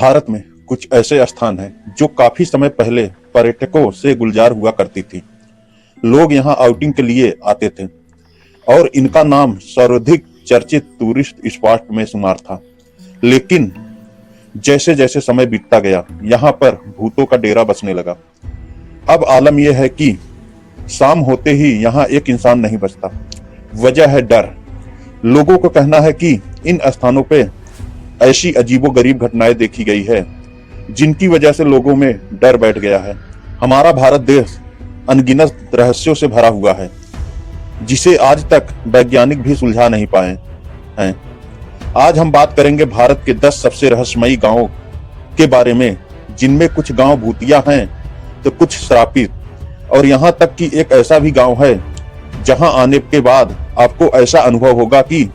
भारत में कुछ ऐसे स्थान हैं जो काफी समय पहले पर्यटकों से गुलजार हुआ करती थी। लोग यहाँ आउटिंग के लिए आते थे और इनका नाम सर्वाधिक चर्चित टूरिस्ट स्पॉट में शुमार था। लेकिन जैसे जैसे समय बीतता गया, यहाँ पर भूतों का डेरा बसने लगा। अब आलम यह है कि शाम होते ही यहाँ एक इंसान नहीं बचता। वजह है डर। लोगों को कहना है कि इन स्थानों पे ऐसी अजीबोगरीब घटनाएं देखी गई है जिनकी वजह से लोगों में डर बैठ गया है। हमारा भारत देश अनगिनत रहस्यों से भरा हुआ है जिसे आज तक वैज्ञानिक भी सुलझा नहीं पाए हैं। आज हम बात करेंगे भारत के 10 सबसे रहस्यमयी गांवों के बारे में, जिनमें कुछ गांव भूतिया हैं तो कुछ श्रापित, और यहाँ तक कि एक ऐसा भी गांव है जहां आने के बाद आपको ऐसा अनुभव होगा कि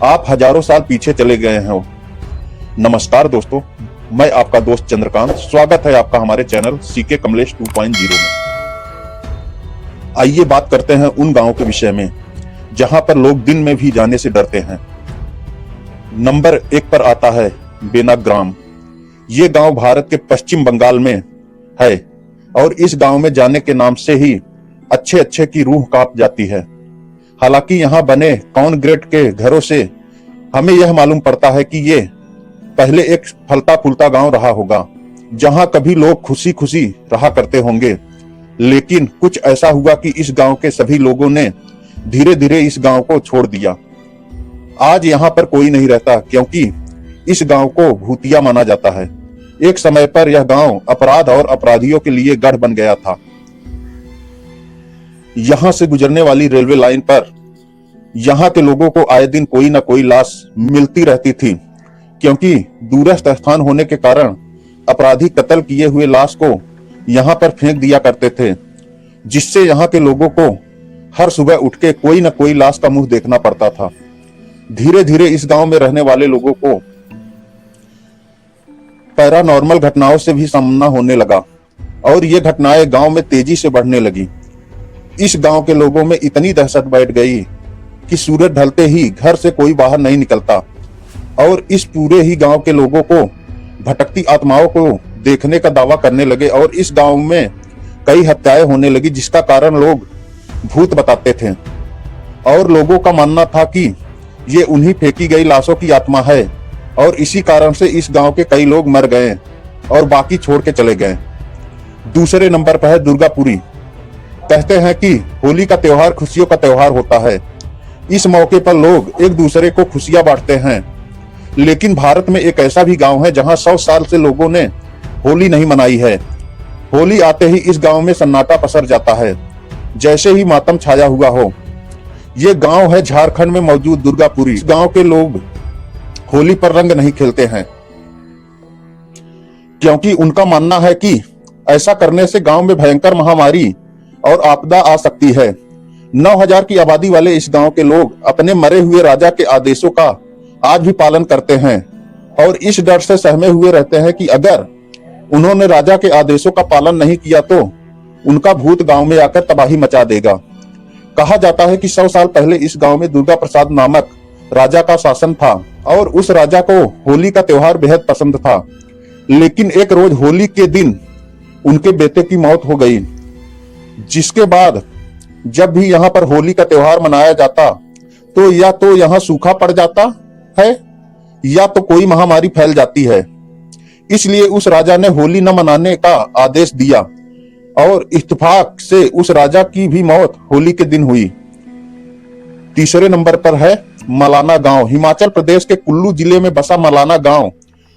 आप हजारों साल पीछे चले गए हो। नमस्कार दोस्तों, मैं आपका दोस्त चंद्रकांत। स्वागत है आपका हमारे चैनल सीके कमलेश 2.0 में। आइए बात करते हैं उन गांवों के विषय में जहां पर लोग दिन में भी जाने से डरते हैं। नंबर 1 पर आता है बेनाग्राम। ये गांव भारत के पश्चिम बंगाल में है और इस गांव में जाने के नाम से ही अच्छे अच्छे की रूह कांप जाती है। हालांकि यहाँ बने कॉन्क्रीट के घरों से हमें यह मालूम पड़ता है कि ये पहले एक फलता फूलता गांव रहा होगा जहां कभी लोग खुशी खुशी रहा करते होंगे। लेकिन कुछ ऐसा हुआ कि इस गांव के सभी लोगों ने धीरे धीरे इस गांव को छोड़ दिया। आज यहाँ पर कोई नहीं रहता क्योंकि इस गांव को भूतिया माना जाता है। एक समय पर यह गांव अपराध और अपराधियों के लिए गढ़ बन गया था। यहां से गुजरने वाली रेलवे लाइन पर यहां के लोगों को आए दिन कोई ना कोई लाश मिलती रहती थी, क्योंकि दूरस्थ स्थान होने के कारण अपराधी कत्ल किए हुए लाश को यहां पर फेंक दिया करते थे, जिससे यहां के लोगों को हर सुबह उठ के कोई ना कोई लाश का मुंह देखना पड़ता था। धीरे धीरे इस गांव में रहने वाले लोगों को पैरानॉर्मल घटनाओं से भी सामना होने लगा और ये घटनाएं गांव में तेजी से बढ़ने लगी। इस गांव के लोगों में इतनी दहशत बैठ गई कि सूरज ढलते ही घर से कोई बाहर नहीं निकलता और इस पूरे ही गांव के लोगों को भटकती आत्माओं को देखने का दावा करने लगे और इस गांव में कई हत्याएं होने लगी, जिसका कारण लोग भूत बताते थे और लोगों का मानना था कि ये उन्हीं फेंकी गई लाशों की आत्मा है और इसी कारण से इस गांव के कई लोग मर गए और बाकी छोड़ के चले गए। दूसरे नंबर पर है दुर्गापुरी। कहते हैं कि होली का त्योहार खुशियों का त्योहार होता है। इस मौके पर लोग एक दूसरे को खुशियां बांटते हैं। लेकिन भारत में एक ऐसा भी गांव है जहां 100 साल से लोगों ने होली नहीं मनाई है। होली आते ही इस गांव में सन्नाटा पसर जाता है, जैसे ही मातम छाया हुआ हो। ये गांव है झारखंड में मौजूद दुर्गापुरी। इस गांव के लोग होली पर रंग नहीं खेलते हैं क्योंकि उनका मानना है कि ऐसा करने से गांव में भयंकर महामारी और आपदा आ सकती है। 9000 की आबादी वाले इस गांव के लोग अपने मरे हुए राजा के आदेशों का आज भी पालन करते हैं और इस डर से सहमे हुए रहते हैं कि अगर उन्होंने राजा के आदेशों का पालन नहीं किया तो उनका भूत गांव में आकर तबाही मचा देगा। कहा जाता है कि 100 साल पहले इस गांव में दुर्गा प्रसाद नामक राजा का शासन था और उस राजा को होली का त्योहार बेहद पसंद था। लेकिन एक रोज होली के दिन उनके बेटे की मौत हो गई, जिसके बाद जब भी यहाँ पर होली का त्योहार मनाया जाता तो या तो यहाँ सूखा पड़ जाता है या तो कोई महामारी फैल जाती है। इसलिए उस राजा ने होली न मनाने का आदेश दिया और इत्तेफाक से उस राजा की भी मौत होली के दिन हुई। तीसरे नंबर पर है मलाना गांव। हिमाचल प्रदेश के कुल्लू जिले में बसा मलाना गांव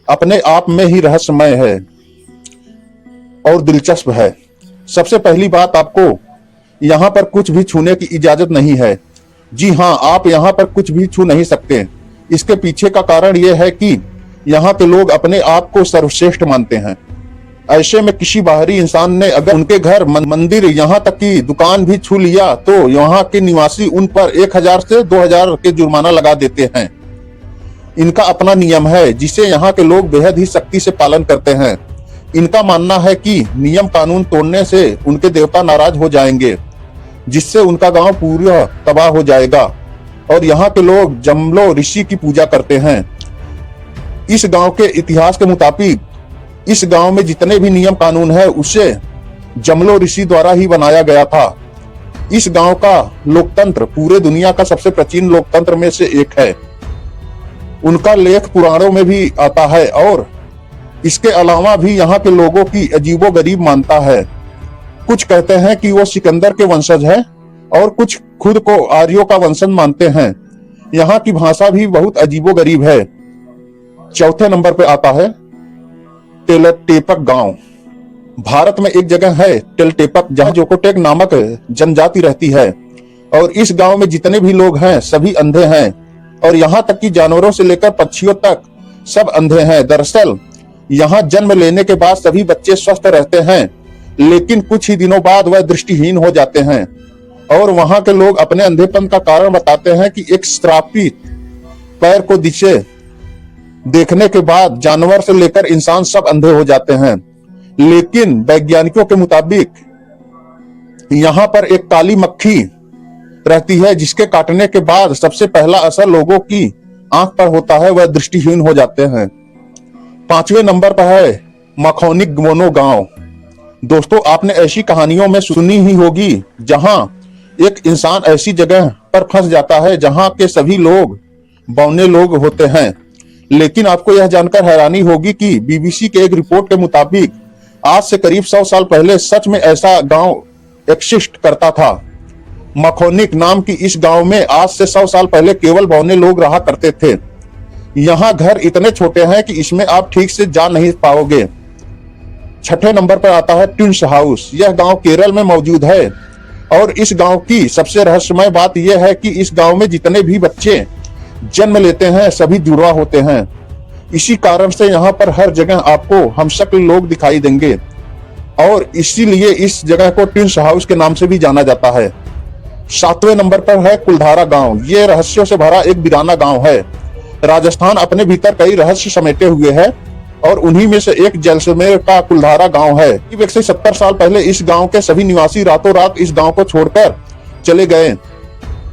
अपने आप में ही रहस्यमय है और दिलचस्प है। सबसे पहली बात, आपको यहाँ पर कुछ भी छूने की इजाजत नहीं है। जी हाँ, आप यहाँ पर कुछ भी छू नहीं सकते। इसके पीछे का कारण यह है कि यहाँ के लोग अपने आप को सर्वश्रेष्ठ मानते हैं। ऐसे में किसी बाहरी इंसान ने अगर उनके घर, मंदिर, यहाँ तक की दुकान भी छू लिया तो यहाँ के निवासी उन पर 1000 से 2000 के जुर्माना लगा देते हैं। इनका अपना नियम है जिसे यहाँ के लोग बेहद ही सख्ती से पालन करते हैं। इनका मानना है कि नियम कानून तोड़ने से उनके देवता नाराज हो जाएंगे, जिससे उनका गांव पूरा तबाह हो जाएगा और यहाँ के लोग जमलो ऋषि की पूजा करते हैं। इस गांव के इतिहास के मुताबिक इस गांव में जितने भी नियम कानून है उसे जमलो ऋषि द्वारा ही बनाया गया था। इस गांव का लोकतंत्र पूरे दुनिया का सबसे प्राचीन लोकतंत्र में से एक है। उनका लेख पुराणों में भी आता है और इसके अलावा भी यहाँ के लोगों की अजीबोगरीब मानता है। कुछ कहते हैं कि वो सिकंदर के वंशज है और कुछ खुद को आर्यों का वंशज मानते हैं। यहाँ की भाषा भी बहुत अजीबोगरीब है। चौथे नंबर पे आता है टेलटेपक गांव। भारत में एक जगह है टेलटेपक जहां जोकोटेक नामक जनजाति रहती है और इस गांव में जितने भी लोग हैं सभी अंधे हैं और यहाँ तक कि जानवरों से लेकर पक्षियों तक सब अंधे हैं। दरअसल यहाँ जन्म लेने के बाद सभी बच्चे स्वस्थ रहते हैं, लेकिन कुछ ही दिनों बाद वह दृष्टिहीन हो जाते हैं और वहां के लोग अपने अंधेपन का कारण बताते हैं कि एक श्रापित पैर को दिशे देखने के बाद जानवर से लेकर इंसान सब अंधे हो जाते हैं। लेकिन वैज्ञानिकों के मुताबिक यहाँ पर एक काली मक्खी रहती है जिसके काटने के बाद सबसे पहला असर लोगों की आंख पर होता है, वह दृष्टिहीन हो जाते हैं। पांचवें नंबर पर है मखौनिक गोनो गांव। दोस्तों, आपने ऐसी कहानियों में सुनी ही होगी जहां एक इंसान ऐसी जगह पर फंस जाता है जहां के सभी लोग बौने लोग होते हैं। लेकिन आपको यह जानकर हैरानी होगी कि बीबीसी के एक रिपोर्ट के मुताबिक आज से करीब 100 साल पहले सच में ऐसा गांव एक्सिस्ट करता था। मखौनिक नाम की इस गांव में आज से 100 साल पहले केवल बौने लोग रहा करते थे। यहाँ घर इतने छोटे हैं कि इसमें आप ठीक से जा नहीं पाओगे। छठे नंबर पर आता है ट्विंस हाउस। यह गांव केरल में मौजूद है और इस गांव की सबसे रहस्यमय बात यह है कि इस गांव में जितने भी बच्चे जन्म लेते हैं सभी जुड़वा होते हैं। इसी कारण से यहाँ पर हर जगह आपको हमशक्ल लोग दिखाई देंगे और इसीलिए इस जगह को ट्विंस हाउस के नाम से भी जाना जाता है। 7वें नंबर पर है कुलधारा गांव। ये रहस्यों से भरा एक वीराना गांव है। राजस्थान अपने भीतर कई रहस्य समेटे हुए है और उन्हीं में से एक जैसलमेर का कुलधारा गांव है। 170 साल पहले इस गांव के सभी निवासी रातों रात इस गांव को छोड़कर चले गए।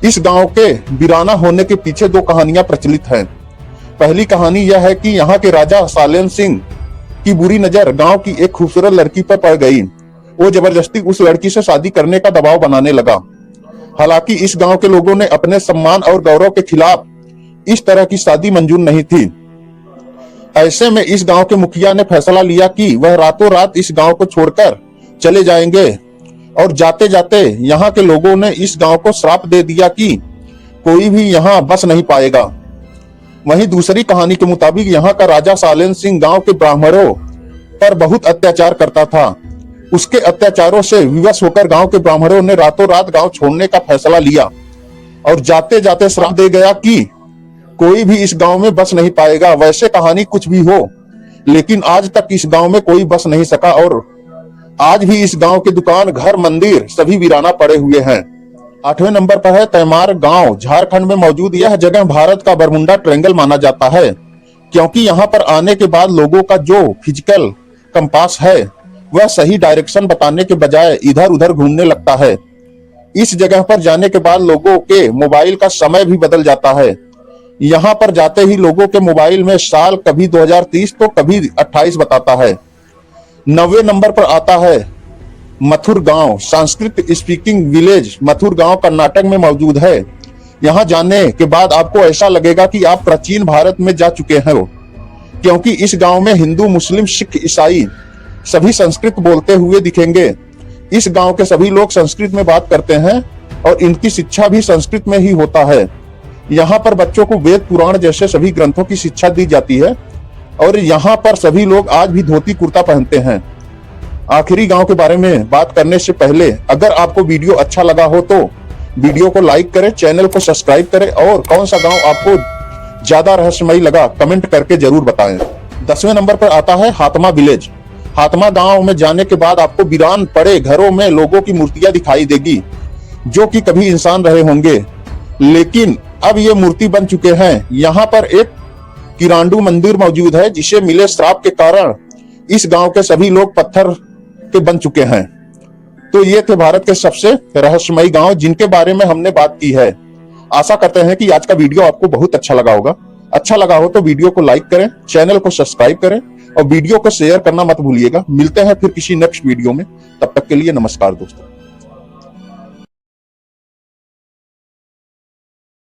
इस गांव के वीराना होने के पीछे दो कहानियां प्रचलित हैं। पहली कहानी यह है कि यहाँ के राजा सालेम सिंह की बुरी नजर गांव की एक खूबसूरत लड़की पर पड़ गई। वो जबरदस्ती उस लड़की से शादी करने का दबाव बनाने लगा। हालांकि इस गांव के लोगों ने अपने सम्मान और गौरव के खिलाफ इस तरह की शादी मंजूर नहीं थी। ऐसे में इस गांव के मुखिया ने फैसला लिया कि वह रातों रात इस गांव को छोड़कर चले जाएंगे और जाते जाते यहाँ के लोगों ने इस गांव को श्राप दे दिया कि कोई भी यहाँ बस नहीं पाएगा। वहीं दूसरी कहानी के मुताबिक यहाँ का राजा सालेम सिंह गांव के ब्राह्मणों पर बहुत अत्याचार करता था। उसके अत्याचारों से विवश होकर गांव के ब्राह्मणों ने रातों रात गांव छोड़ने का फैसला लिया और जाते जाते श्राप दे गया कि कोई भी इस गांव में बस नहीं पाएगा। वैसे कहानी कुछ भी हो, लेकिन आज तक इस गांव में कोई बस नहीं सका और आज भी इस गांव के दुकान, घर, मंदिर सभी वीराना पड़े हुए हैं। 8वें नंबर पर है तैमार गांव। झारखंड में मौजूद यह जगह भारत का बरमुंडा ट्रायंगल माना जाता है, क्योंकि यहाँ पर आने के बाद लोगों का जो फिजिकल कंपास है वह सही डायरेक्शन बताने के बजाय इधर उधर घूमने लगता है। इस जगह पर जाने के बाद लोगों के मोबाइल का समय भी बदल जाता है। यहाँ पर जाते ही लोगों के मोबाइल में साल कभी 2030 तो कभी 28 बताता है। 9वें नंबर पर आता है मथुर गांव। संस्कृत स्पीकिंग विलेज मथुर गांव कर्नाटक में मौजूद है। यहाँ जाने के बाद आपको ऐसा लगेगा कि आप प्राचीन भारत में जा चुके हैं, क्योंकि इस गांव में हिंदू, मुस्लिम, सिख, ईसाई सभी संस्कृत बोलते हुए दिखेंगे। इस गांव के सभी लोग संस्कृत में बात करते हैं और इनकी शिक्षा भी संस्कृत में ही होता है। यहाँ पर बच्चों को वेद, पुराण जैसे सभी ग्रंथों की शिक्षा दी जाती है और यहाँ पर सभी लोग आज भी धोती कुर्ता पहनते हैं। आखिरी गांव के बारे में बात करने से पहले अगर आपको वीडियो अच्छा लगा हो तो वीडियो को लाइक करें, चैनल को सब्सक्राइब करें और कौन सा गांव आपको ज्यादा रहस्यमयी लगा कमेंट करके जरूर बताएं। 10वें नंबर पर आता है हातमा विलेज। हातमा गांव में जाने के बाद आपको वीरान पड़े घरों में लोगों की मूर्तियां दिखाई देगी जो कि कभी इंसान रहे होंगे, लेकिन अब ये मूर्ति बन चुके हैं। यहाँ पर एक किरांडू मंदिर मौजूद है जिसे मिले श्राप के कारण इस गांव के सभी लोग पत्थर के बन चुके हैं। तो ये थे भारत के सबसे रहस्यमयी गांव जिनके बारे में हमने बात की है। आशा करते हैं कि आज का वीडियो आपको बहुत अच्छा लगा होगा। अच्छा लगा हो तो वीडियो को लाइक करें, चैनल को सब्सक्राइब करें और वीडियो को शेयर करना मत भूलिएगा। मिलते हैं फिर किसी नेक्स्ट वीडियो में, तब तक के लिए नमस्कार दोस्तों।